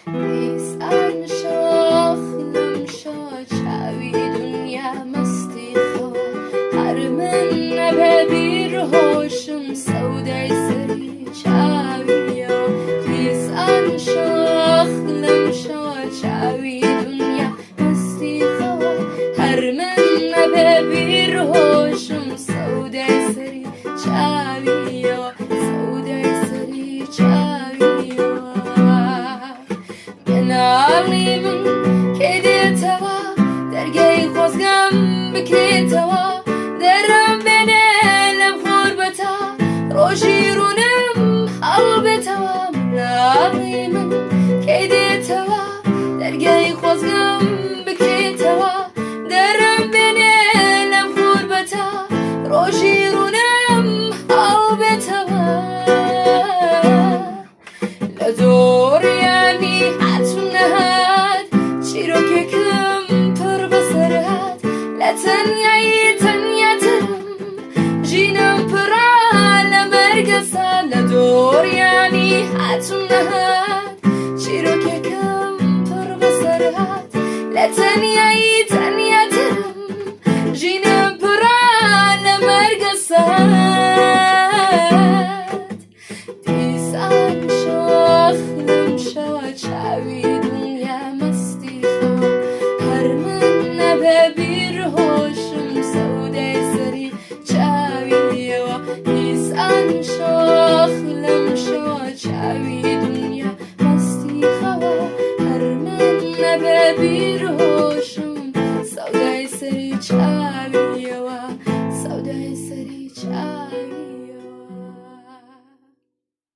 دیسان شاخ لمشا چاوی دنیا مستی خوا هر من نبه بیر هوشم سودای سری چاویو دیسان شاخ لمشا چاوی دنیا مستی خوا هر من نبه بیر هوشم سودای سری چاویو سودای سری چاویو بناڵی من کێ دێتەوە دەرگەی خۆزگەم بکرێتەوە دەرم بێنێ لەم خۆربەتە ڕۆژی ڕوونم هەڵبێتەوە بناڵی من کێ دێتەوە دەرگەی خۆزگەم بکرێتەوە دەرم بێنێ لەم خۆربەتە ڕۆژی ڕوونم هەڵبێتەوە لە زۆریانی هاتوون نەهات چیرۆکێکم پڕ بەسەر هات لە تەنیایی تەنیاترم ژینم پڕا لە مەرگەسە لە زۆریانی هاتوون نەهات چیرۆکێکم پڕ بەسەر هات لە تەنیایی